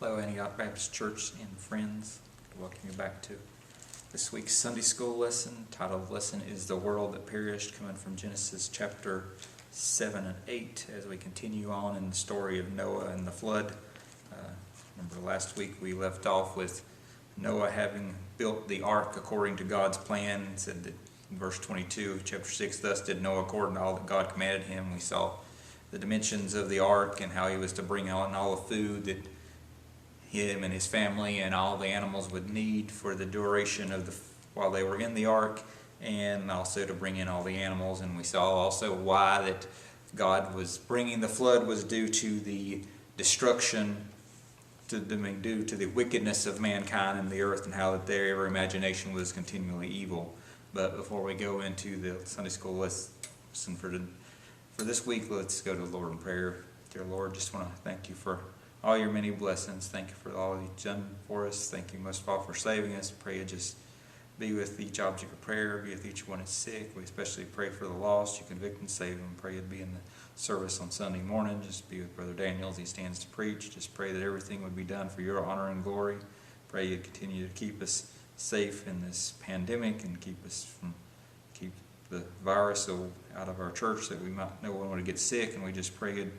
Hello, Antioch Baptist Church and friends. Welcome you back to this week's Sunday School lesson. The title of the lesson is The World That Perished, coming from Genesis chapter 7 and 8 as we continue on in the story of Noah and the flood. Remember last week we left off with Noah having built the ark according to God's plan. It said that in verse 22 of chapter 6, thus did Noah according to all that God commanded him. We saw the dimensions of the ark and how he was to bring out all the food that him and his family and all the animals would need for the duration of while they were in the ark, and also to bring in all the animals. And we saw also why that God was bringing the flood was due to the destruction, due to the wickedness of mankind and the earth, and how that their imagination was continually evil. But before we go into the Sunday school lesson for this week, let's go to the Lord in prayer. Dear Lord, just want to thank you for all your many blessings. Thank you for all you've done for us. Thank you most of all for saving us. Pray you just be with each object of prayer, be with each one that's sick. We especially pray for the lost. You convict and save them. Pray you'd be in the service on Sunday morning. Just be with Brother Daniel as he stands to preach. Just pray that everything would be done for your honor and glory. Pray you'd continue to keep us safe in this pandemic and keep the virus out of our church, that we might no one would get sick. And we just pray you'd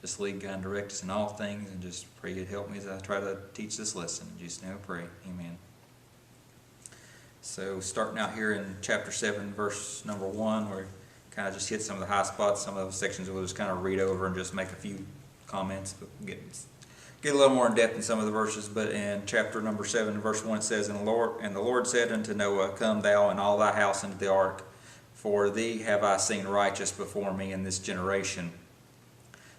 just lead, guide, and direct us in all things, and just pray you'd help me as I try to teach this lesson. In Jesus' name I pray. Amen. So starting out here in chapter 7, verse number 1, where kind of just hit some of the high spots. Some of those sections we'll just kind of read over and just make a few comments, but get a little more in depth in some of the verses. But in chapter number 7, verse 1, it says, And the Lord said unto Noah, Come thou and all thy house into the ark, for thee have I seen righteous before me in this generation.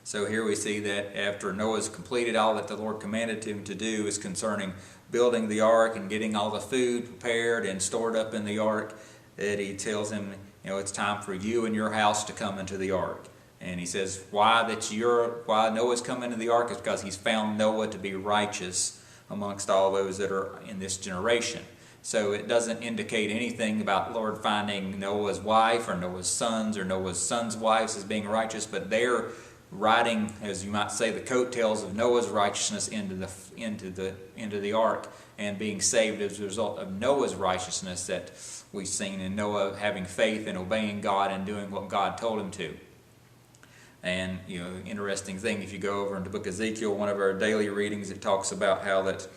So here we see that after Noah's completed all that the Lord commanded him to do is concerning building the ark and getting all the food prepared and stored up in the ark, that he tells him, it's time for you and your house to come into the ark. And he says why Noah's come into the ark is because he's found Noah to be righteous amongst all those that are in this generation. So it doesn't indicate anything about the Lord finding Noah's wife or Noah's sons or Noah's sons' wives as being righteous, but they're riding, as you might say, the coattails of Noah's righteousness into the ark, and being saved as a result of Noah's righteousness that we've seen in Noah having faith and obeying God and doing what God told him to. And interesting thing, if you go over into the book of Ezekiel, one of our daily readings, it talks about how that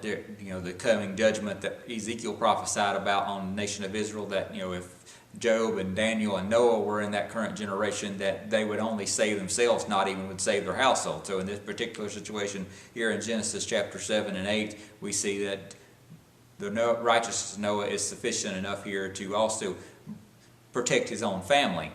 the coming judgment that Ezekiel prophesied about on the nation of Israel, that if Job and Daniel and Noah were in that current generation, that they would only save themselves, not even would save their household. So in this particular situation here in Genesis chapter 7 and 8, we see that the righteousness of Noah is sufficient enough here to also protect his own family.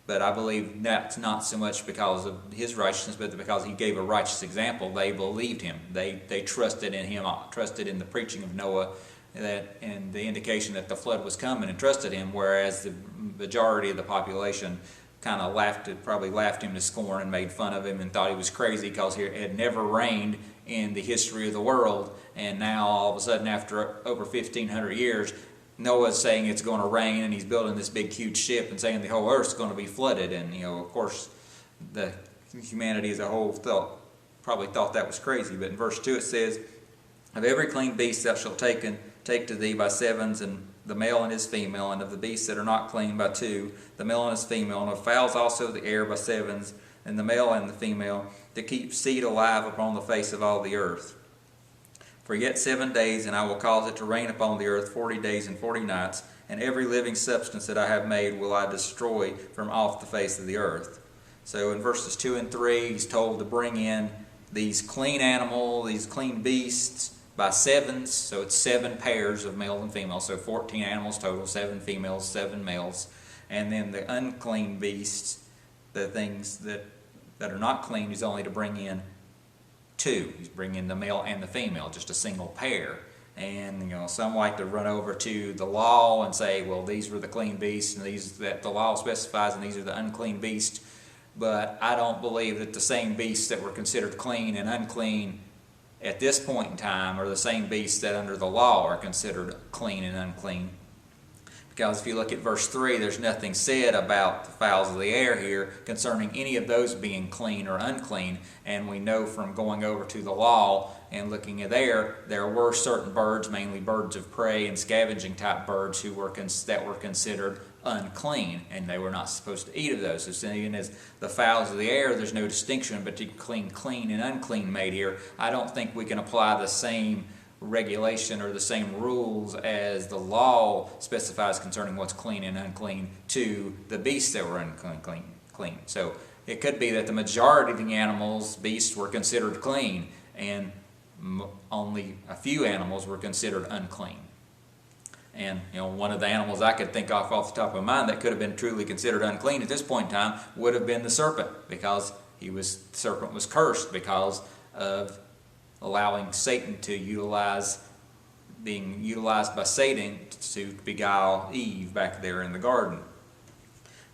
But I believe that's not so much because of his righteousness, but because he gave a righteous example. They believed him. They trusted in him, trusted in the preaching of Noah, and the indication that the flood was coming, and trusted him, whereas the majority of the population kind of probably laughed him to scorn and made fun of him and thought he was crazy because it had never rained in the history of the world, and now all of a sudden after over 1,500 years Noah's saying it's going to rain, and he's building this big huge ship and saying the whole earth's going to be flooded. And of course the humanity as a whole probably thought that was crazy. But in verse 2 it says, Of every clean beast thou shalt take to thee by sevens, and the male and his female, and of the beasts that are not clean by two, the male and his female, and of fowls also of the air by sevens, and the male and the female, to keep seed alive upon the face of all the earth. For yet 7 days, and I will cause it to rain upon the earth 40 days and 40 nights, and every living substance that I have made will I destroy from off the face of the earth. So in verses 2 and 3, he's told to bring in these clean animals, these clean beasts, by sevens. So it's 7 pairs of male and female, so 14 animals total, 7 females, 7 males. And then the unclean beasts, the things that are not clean, he's only to bring in 2. He's bringing the male and the female, just a single pair. And some like to run over to the law and say, well, these were the clean beasts, and these that the law specifies, and these are the unclean beasts. But I don't believe that the same beasts that were considered clean and unclean at this point in time are the same beasts that under the law are considered clean and unclean. Because if you look at verse 3, there's nothing said about the fowls of the air here concerning any of those being clean or unclean. And we know from going over to the law and looking at there were certain birds, mainly birds of prey and scavenging type birds, that were considered unclean, and they were not supposed to eat of those. So even as the fowls of the air, there's no distinction between clean and unclean made here. I don't think we can apply the same regulation or the same rules as the law specifies concerning what's clean and unclean to the beasts that were unclean. So it could be that the majority of the beasts were considered clean, and only a few animals were considered unclean. And one of the animals I could think of off the top of my mind that could have been truly considered unclean at this point in time would have been the serpent, because the serpent was cursed because of allowing Satan to being utilized by Satan to beguile Eve back there in the garden.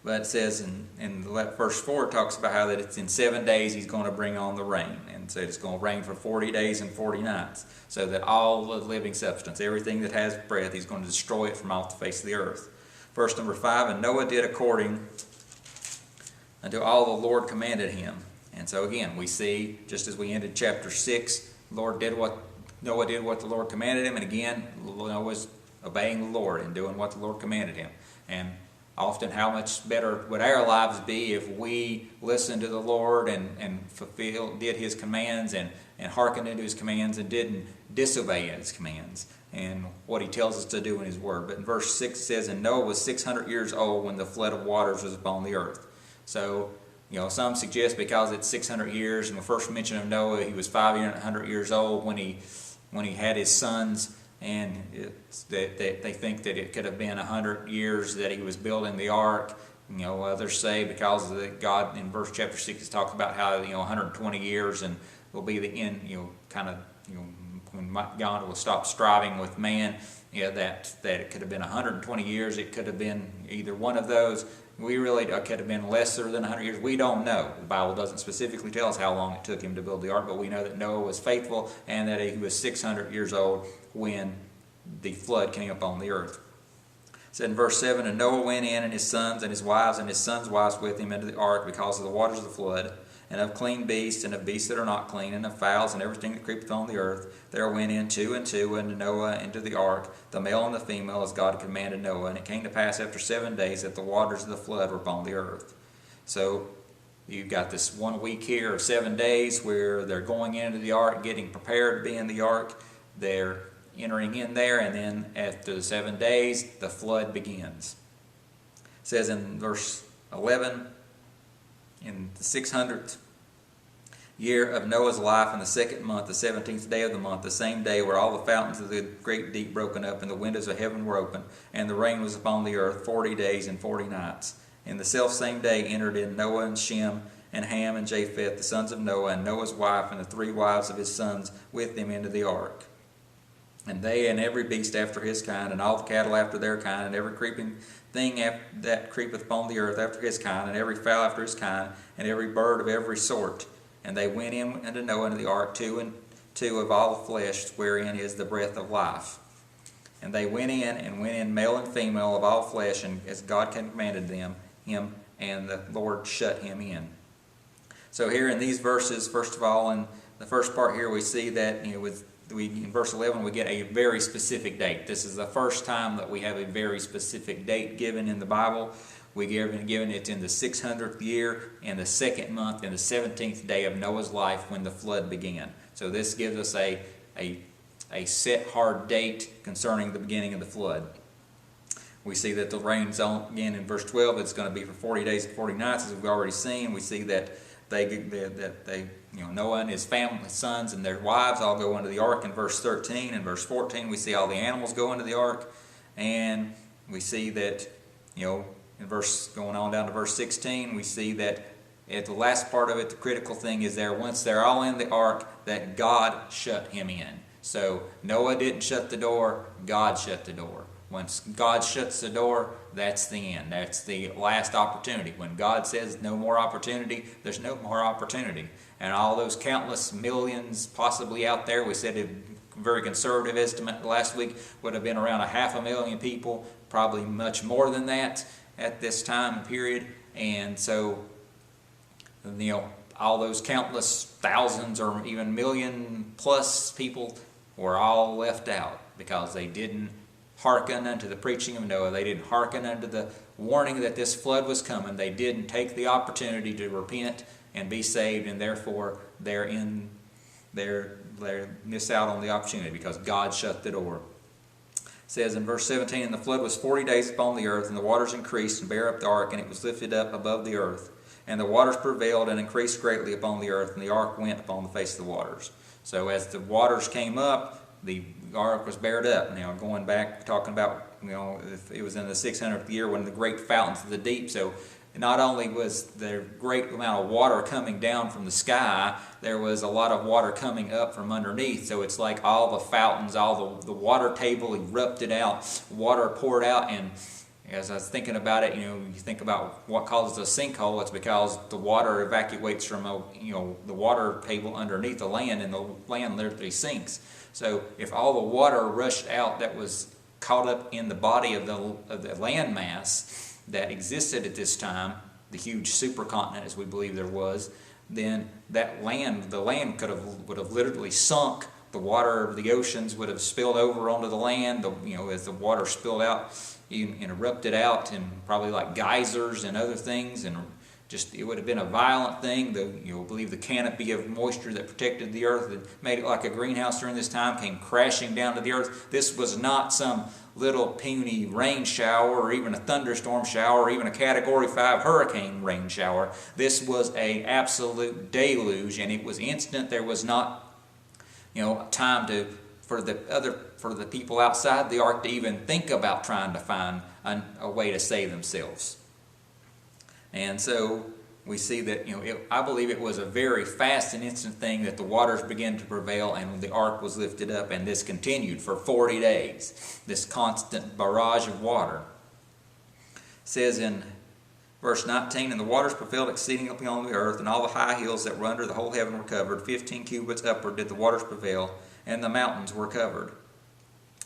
But it says in verse 4, it talks about how that it's in 7 days he's going to bring on the rain. And so it's going to rain for 40 days and 40 nights. So that all the living substance, everything that has breath, he's going to destroy it from off the face of the earth. Verse number 5, and Noah did according unto all the Lord commanded him. And so again, we see, just as we ended chapter 6, Noah did what the Lord commanded him, and again, Noah was obeying the Lord and doing what the Lord commanded him. And often, how much better would our lives be if we listened to the Lord and did His commands and hearkened into His commands and didn't disobey His commands and what He tells us to do in His Word. But in verse 6 it says, and Noah was 600 years old when the flood of waters was upon the earth. So, some suggest because it's 600 years, and the first mention of Noah, he was 500 years old when he had his sons, and they think that it could have been 100 years that he was building the ark. Others say because of God in chapter 6 is talking about how 120 years and will be the end. When God will stop striving with man. That it could have been 120 years. It could have been either one of those. It could have been lesser than 100 years. We don't know. The Bible doesn't specifically tell us how long it took him to build the ark, but we know that Noah was faithful and that he was 600 years old when the flood came upon the earth. It said in verse 7, and Noah went in, and his sons and his wives and his sons' wives with him into the ark because of the waters of the flood, and of clean beasts and of beasts that are not clean, and of fowls and everything that creepeth on the earth. There went in two and two unto Noah into the ark, the male and the female, as God commanded Noah. And it came to pass after 7 days that the waters of the flood were upon the earth. So you've got this 1 week here of 7 days where they're going into the ark, getting prepared to be in the ark. They're entering in there, and then after the 7 days, the flood begins. It says in verse 11, in the 600th year of Noah's life, in the 2nd month, the 17th day of the month, the same day were all the fountains of the great deep broken up, and the windows of heaven were open, and the rain was upon the earth 40 days and 40 nights. In the selfsame day entered in Noah and Shem and Ham and Japheth, the sons of Noah, and Noah's wife and the 3 wives of his sons with them into the ark. And they and every beast after his kind, and all the cattle after their kind, and every creeping thing that creepeth upon the earth after his kind, and every fowl after his kind, and every bird of every sort. And they went in unto Noah into the ark, 2 and 2 of all flesh, wherein is the breath of life. And they went in male and female of all flesh, and as God commanded him, and the Lord shut him in. So here in these verses, first of all, in the first part here, we see that in verse 11 we get a very specific date. This is the first time that we have a very specific date given in the Bible. We given it in the 600th year, in the 2nd month, in the 17th day of Noah's life when the flood began. So this gives us a set hard date concerning the beginning of the flood. We see that the rain's on, again in verse 12, it's going to be for 40 days and 40 nights, as we've already seen. We see that Noah and his family, his sons and their wives all go into the ark in verse 13. In verse 14, we see all the animals go into the ark, and we see that, going on down to verse 16, we see that at the last part of it, the critical thing is once they're all in the ark, that God shut him in. So Noah didn't shut the door, God shut the door. Once God shuts the door, that's the end. That's the last opportunity. When God says no more opportunity, there's no more opportunity. And all those countless millions possibly out there, we said a very conservative estimate last week would have been around 500,000 people probably much more than that at this time period. And so, all those countless thousands or even million plus people were all left out because they didn't hearken unto the preaching of Noah. They didn't hearken unto the warning that this flood was coming. They didn't take the opportunity to repent and be saved, and therefore they miss out on the opportunity because God shut the door. It says in verse 17, and the flood was 40 days upon the earth, and the waters increased and bare up the ark, and it was lifted up above the earth. And the waters prevailed and increased greatly upon the earth, and the ark went upon the face of the waters. So as the waters came up, the ark was bared up. Now going back, talking about, it was in the 600th year, one of the great fountains of the deep. So not only was there great amount of water coming down from the sky, there was a lot of water coming up from underneath. So it's like all the fountains, all the water table erupted out, water poured out. And as I was thinking about it, you think about what causes a sinkhole. It's because the water evacuates from the water table underneath the land, and the land literally sinks. So if all the water rushed out that was caught up in the body of the land mass that existed at this time, the huge supercontinent as we believe there was, then the land would have literally sunk. The water of the oceans would have spilled over onto the land. As the water spilled out, and erupted out, and probably like geysers and other things, and just it would have been a violent thing. Believe the canopy of moisture that protected the earth, that made it like a greenhouse during this time, came crashing down to the earth. This was not some little puny rain shower or even a thunderstorm shower or even a Category 5 hurricane rain shower. This was an absolute deluge, and it was instant. There was not time for the people outside the ark to even think about trying to find a way to save themselves. And so we see that I believe it was a very fast and instant thing that the waters began to prevail and the ark was lifted up, and this continued for 40 days, this constant barrage of water. It says in verse 19, and the waters prevailed exceedingly upon the earth, and all the high hills that were under the whole heaven were covered. 15 cubits upward did the waters prevail, and the mountains were covered.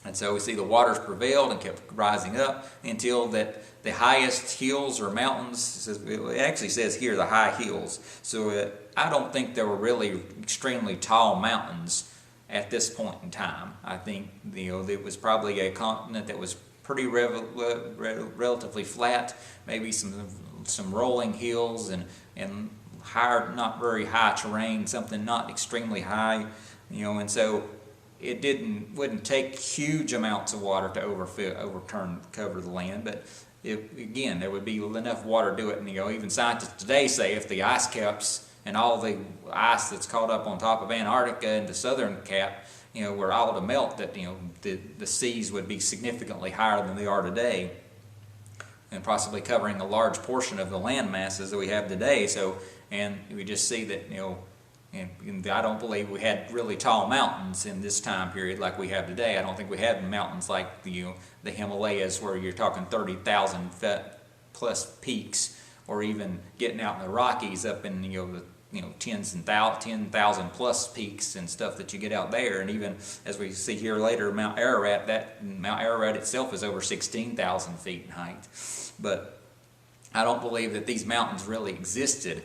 And so we see the waters prevailed and kept rising up until that the highest hills or mountains, it actually says here the high hills. So I don't think there were really extremely tall mountains at this point in time. I think it was probably a continent that was pretty relatively flat, maybe some rolling hills and higher, not very high terrain, something not extremely high, and so it wouldn't take huge amounts of water to cover the land, but again, there would be enough water to do it. And even scientists today say if the ice caps and all the ice that's caught up on top of Antarctica and the southern cap, were all to melt, that the seas would be significantly higher than they are today, and possibly covering a large portion of the land masses that we have today. So, and we just see that and I don't believe we had really tall mountains in this time period like we have today. I don't think we had mountains like the Himalayas, where you're talking 30,000 plus peaks, or even getting out in the Rockies up in the 10,000 plus peaks and stuff that you get out there. And even as we see here later, Mount Ararat itself is over 16,000 feet in height. But I don't believe that these mountains really existed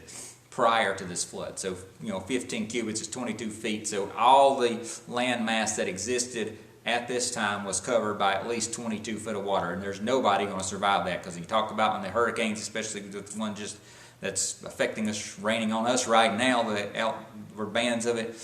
prior to this flood. So 15 cubits is 22 feet. So all the land mass that existed at this time was covered by at least 22 foot of water, and there's nobody going to survive that, because you talk about in the hurricanes, especially the one that's affecting us, raining on us right now, where bands of it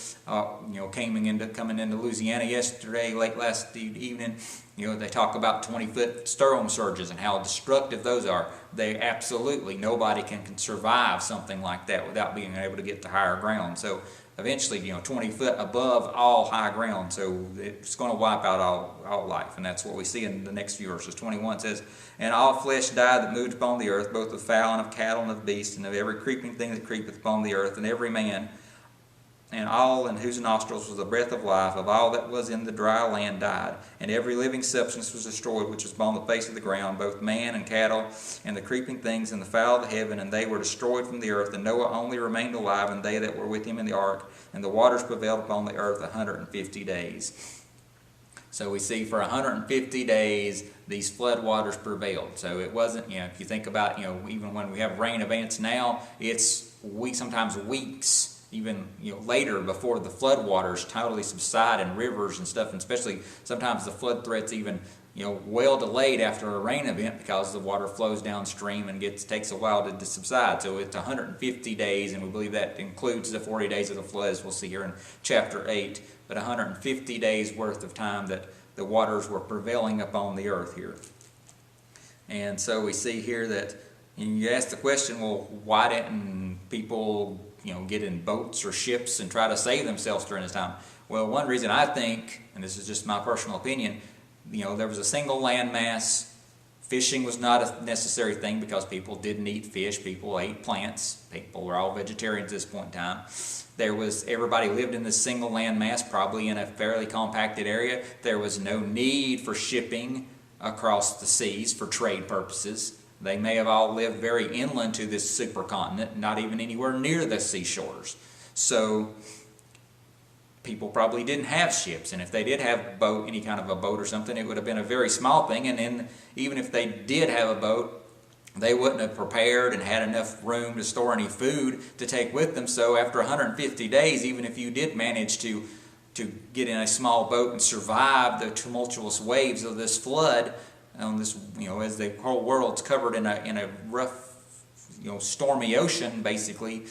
coming into Louisiana yesterday, late last evening. They talk about 20-foot storm surges and how destructive those are. Nobody can survive something like that without being able to get to higher ground. So eventually, 20 foot above all high ground. So it's going to wipe out all life. And that's what we see in the next few verses. 21 says, and all flesh died that moved upon the earth, both of fowl and of cattle and of beasts, and of every creeping thing that creepeth upon the earth, and every man, and all in whose nostrils was the breath of life, of all that was in the dry land died. And every living substance was destroyed, which was upon the face of the ground, both man and cattle, and the creeping things, and the fowl of the heaven, and they were destroyed from the earth. And Noah only remained alive, and they that were with him in the ark. And the waters prevailed upon the earth 150 days. So we see for 150 days these flood waters prevailed. So it wasn't, if you think about, even when we have rain events now, it's weeks, sometimes weeks, even later before the flood waters totally subside in rivers and stuff, and especially sometimes the flood threats even well delayed after a rain event because the water flows downstream and takes a while to subside. So it's 150 days, and we believe that includes the 40 days of the floods we'll see here in chapter 8, but 150 days worth of time that the waters were prevailing upon the earth here. And so we see here that, and you ask the question, well, why didn't people get in boats or ships and try to save themselves during this time? Well, one reason I think, and this is just my personal opinion, there was a single landmass. Fishing was not a necessary thing because people didn't eat fish. People ate plants. People were all vegetarians at this point in time. Everybody lived in this single landmass, probably in a fairly compacted area. There was no need for shipping across the seas for trade purposes. They may have all lived very inland to this supercontinent, not even anywhere near the seashores. So people probably didn't have ships, and if they did have any kind of a boat or something, it would have been a very small thing. And then even if they did have a boat, they wouldn't have prepared and had enough room to store any food to take with them. So after 150 days, even if you did manage to get in a small boat and survive the tumultuous waves of this flood, on this, as the whole world's covered in a rough, stormy ocean, basically,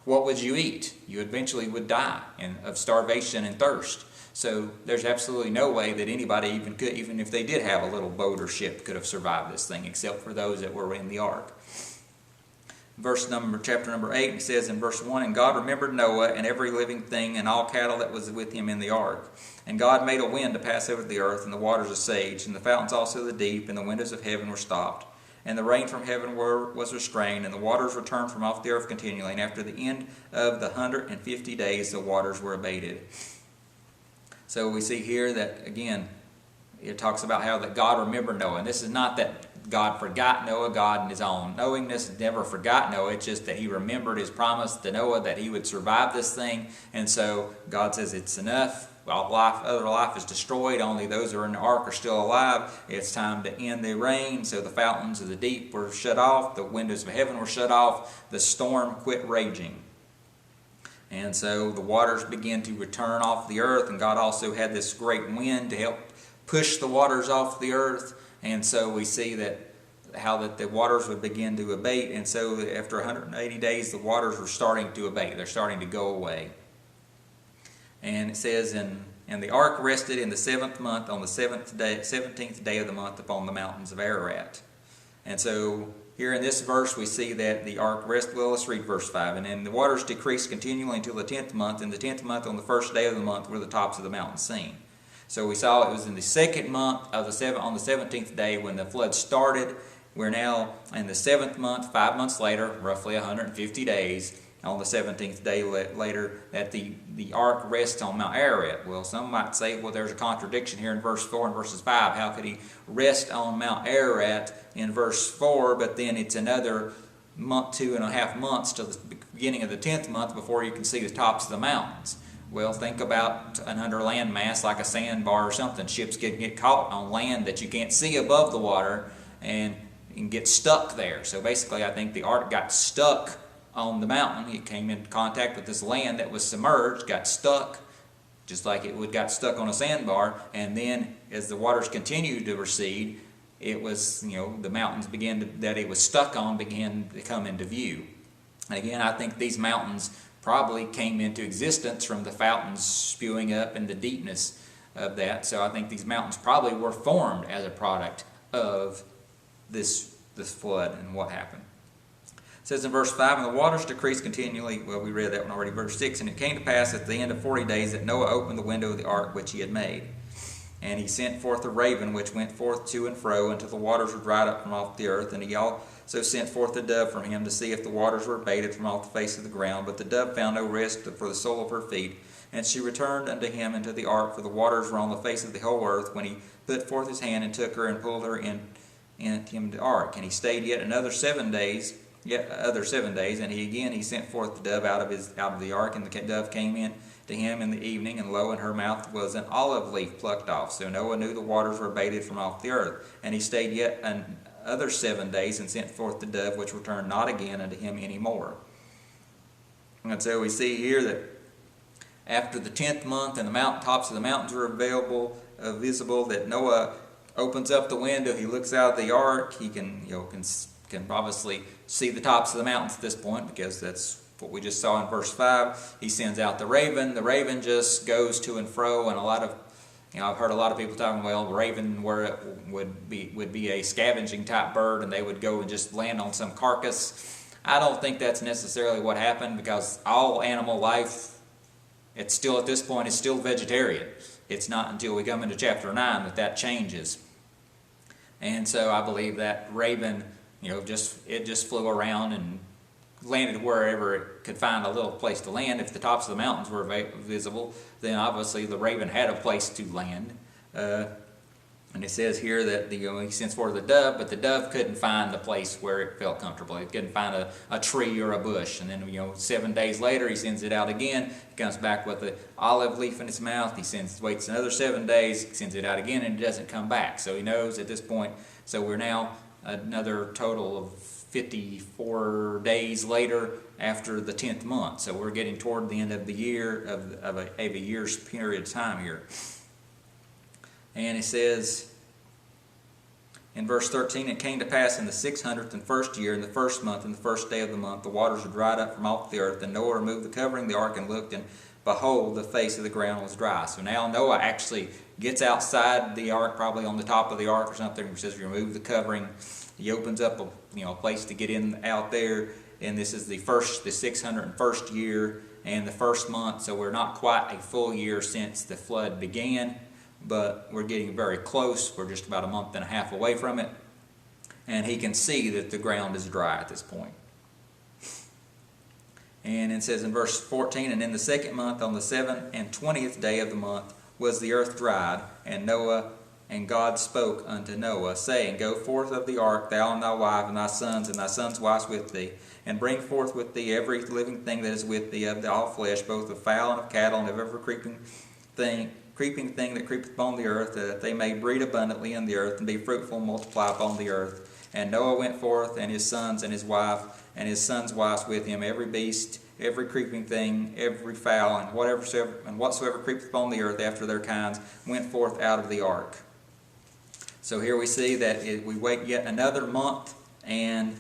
what would you eat? You eventually would die of starvation and thirst. So there's absolutely no way that anybody even if they did have a little boat or ship, could have survived this thing, except for those that were in the ark. Chapter number 8, it says in verse 1, "And God remembered Noah and every living thing and all cattle that was with him in the ark. And God made a wind to pass over the earth, and the waters assuaged, and the fountains also of the deep, and the windows of heaven were stopped. And the rain from heaven was restrained, and the waters returned from off the earth continually. And after the end of the 150 days, the waters were abated." So we see here that, again, it talks about how that God remembered Noah. And this is not that God forgot Noah. God in his own knowingness never forgot Noah. It's just that he remembered his promise to Noah that he would survive this thing. And so God says it's enough. Other life is destroyed. Only those who are in the ark are still alive. It's time to end the rain. So the fountains of the deep were shut off. The windows of heaven were shut off. The storm quit raging. And so the waters began to return off the earth. And God also had this great wind to help push the waters off the earth. And so we see how the waters would begin to abate. And so after 180 days, the waters were starting to abate. They're starting to go away. And it says, and the ark rested in the 7th month on the 17th day of the month upon the mountains of Ararat. And so here in this verse we see that the ark rested. Well, let's read verse 5. "And then the waters decreased continually until the 10th month. And the 10th month on the 1st day of the month were the tops of the mountains seen." So we saw it was in the 2nd month on the 17th day when the flood started. We're now in the 7th month, 5 months later, roughly 150 days. On the 17th day later, that the ark rests on Mount Ararat. Well, some might say, well, there's a contradiction here in verse 4 and verses 5. How could he rest on Mount Ararat in verse 4, but then it's another month, 2.5 months to the beginning of the 10th month before you can see the tops of the mountains? Well, think about an underland mass like a sandbar or something. Ships can get caught on land that you can't see above the water and get stuck there. So basically, I think the ark got stuck on the mountain. It came in contact with this land that was submerged, got stuck, just like it would got stuck on a sandbar. And then as the waters continued to recede, it was, the mountains that it was stuck on began to come into view. And again, I think these mountains probably came into existence from the fountains spewing up in the deepness of that. So I think these mountains probably were formed as a product of this flood and what happened. It says in verse 5, "And the waters decreased continually." Well, we read that one already. Verse 6, "And it came to pass at the end of 40 days that Noah opened the window of the ark which he had made. And he sent forth a raven which went forth to and fro until the waters were dried up from off the earth. And he also sent forth a dove from him to see if the waters were abated from off the face of the ground. But the dove found no rest for the sole of her feet. And she returned unto him into the ark, for the waters were on the face of the whole earth, when he put forth his hand and took her and pulled her into the ark. And he stayed yet another 7 days yet other 7 days, and he sent forth the dove out of the ark, and the dove came in to him in the evening, and lo, in her mouth was an olive leaf plucked off. So Noah knew the waters were abated from off the earth. And he stayed yet other 7 days, and sent forth the dove, which returned not again unto him any more. And so we see here that after the 10th month, and the tops of the mountains were visible, that Noah opens up the window. He looks out of the ark. He can obviously see the tops of the mountains at this point, because that's what we just saw in verse 5. He sends out the raven. The raven just goes to and fro, and I've heard a lot of people talking, well, the raven would be a scavenging type bird, and they would go and just land on some carcass. I don't think that's necessarily what happened, because all animal life, it's still at this point, it's still vegetarian. It's not until we come into chapter 9 that changes. And so I believe that raven, it just flew around and landed wherever it could find a little place to land. If the tops of the mountains were visible, then obviously the raven had a place to land. And it says here that he sends forth the dove, but the dove couldn't find the place where it felt comfortable. It couldn't find a tree or a bush. And then 7 days later, he sends it out again. He comes back with the olive leaf in its mouth. He waits another 7 days, sends it out again, and it doesn't come back. So he knows at this point. So we're now another total of 54 days later after the 10th month. So we're getting toward the end of the year, of a year's period of time here. And it says in verse 13, it came to pass in the 601st year, in the first month, in the first day of the month, the waters were dried up from off the earth. And Noah removed the covering of the ark and looked, and behold, the face of the ground was dry. So now Noah actually gets outside the ark, probably on the top of the ark or something. It says remove the covering. He opens up a place to get in out there. And this is the 601st year and the first month. So we're not quite a full year since the flood began, but we're getting very close. We're just about a month and a half away from it. And he can see that the ground is dry at this point. And it says in verse 14, and in the second month, on the 27th day of the month, was the earth dried, and God spoke unto Noah, saying, Go forth of the ark, thou and thy wife, and thy sons' wives with thee, and bring forth with thee every living thing that is with thee, of all flesh, both of fowl and of cattle, and of every creeping thing that creepeth upon the earth, that they may breed abundantly in the earth, and be fruitful and multiply upon the earth. And Noah went forth, and his sons and his wife, and his sons' wives with him, every beast, every creeping thing, every fowl, and whatsoever creepeth upon the earth after their kinds, went forth out of the ark. So here we see that we wait yet another month and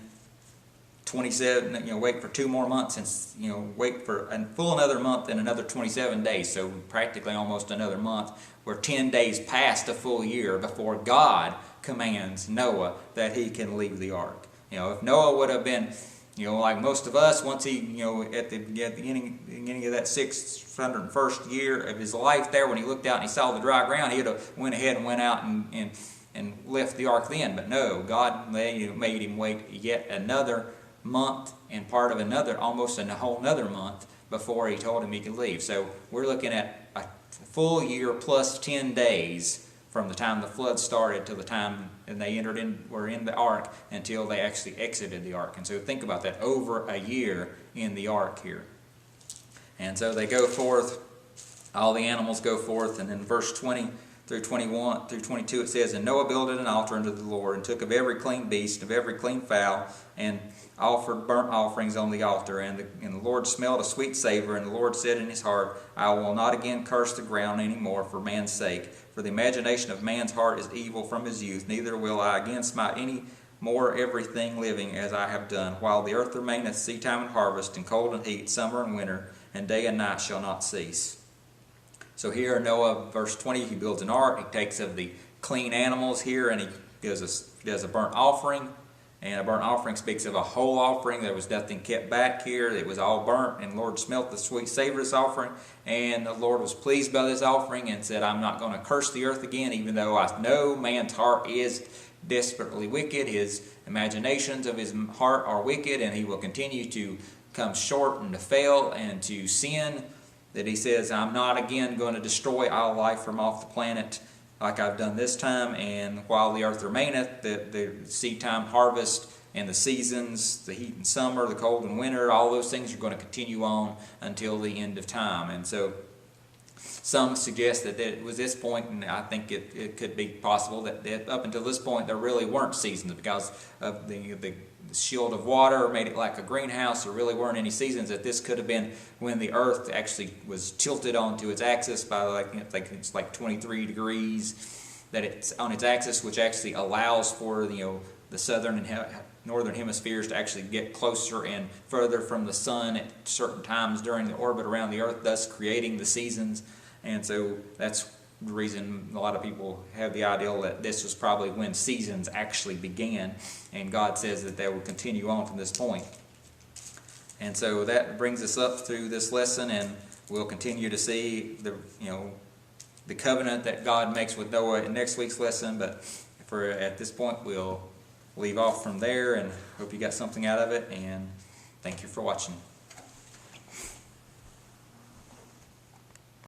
27, wait for 2 more months, and wait for a full another month and another 27 days. So practically almost another month. We're 10 days past a full year before God commands Noah that he can leave the ark. If Noah would have been, like most of us, once he, at the beginning of that 601st year of his life there, when he looked out and he saw the dry ground, he'd have went ahead and went out and left the ark then. But no, God made him wait yet another month and part of almost a whole another month before he told him he could leave. So we're looking at a full year plus 10 days from the time the flood started till the time and they were in the ark until they actually exited the ark. And so think about that, over a year in the ark here. And so they go forth, all the animals go forth, and in verse 20 through 21 through 22 it says, And Noah builded an altar unto the Lord, and took of every clean beast, of every clean fowl, and offered burnt offerings on the altar. And the Lord smelled a sweet savor, and the Lord said in his heart, I will not again curse the ground any more for man's sake. For the imagination of man's heart is evil from his youth, neither will I again smite any more everything living as I have done, while the earth remaineth, seedtime and harvest, and cold and heat, summer and winter, and day and night shall not cease. So here Noah, verse 20, he builds an ark. He takes of the clean animals here, and he does a burnt offering. And a burnt offering speaks of a whole offering. There was nothing kept back here. It was all burnt, and the Lord smelt the sweet savor of this offering. And the Lord was pleased by this offering and said, I'm not going to curse the earth again, even though I know man's heart is desperately wicked. His imaginations of his heart are wicked, and he will continue to come short and to fail and to sin. That he says, I'm not again going to destroy all life from off the planet like I've done this time, and while the earth remaineth, the seed time, harvest, and the seasons, the heat and summer, the cold and winter, all those things are going to continue on until the end of time. And so some suggest that it was this point, and I think it could be possible that up until this point there really weren't seasons because of the shield of water made it like a greenhouse. There really weren't any seasons. That this could have been when the earth actually was tilted onto its axis by it's like 23 degrees, that it's on its axis, which actually allows for the southern and northern hemispheres to actually get closer and further from the sun at certain times during the orbit around the earth, thus creating the seasons. And so that's the reason a lot of people have the idea that this was probably when seasons actually began, and God says that they will continue on from this point. And so that brings us up through this lesson, and we'll continue to see the covenant that God makes with Noah in next week's lesson. But at this point, we'll leave off from there, and hope you got something out of it, and thank you for watching.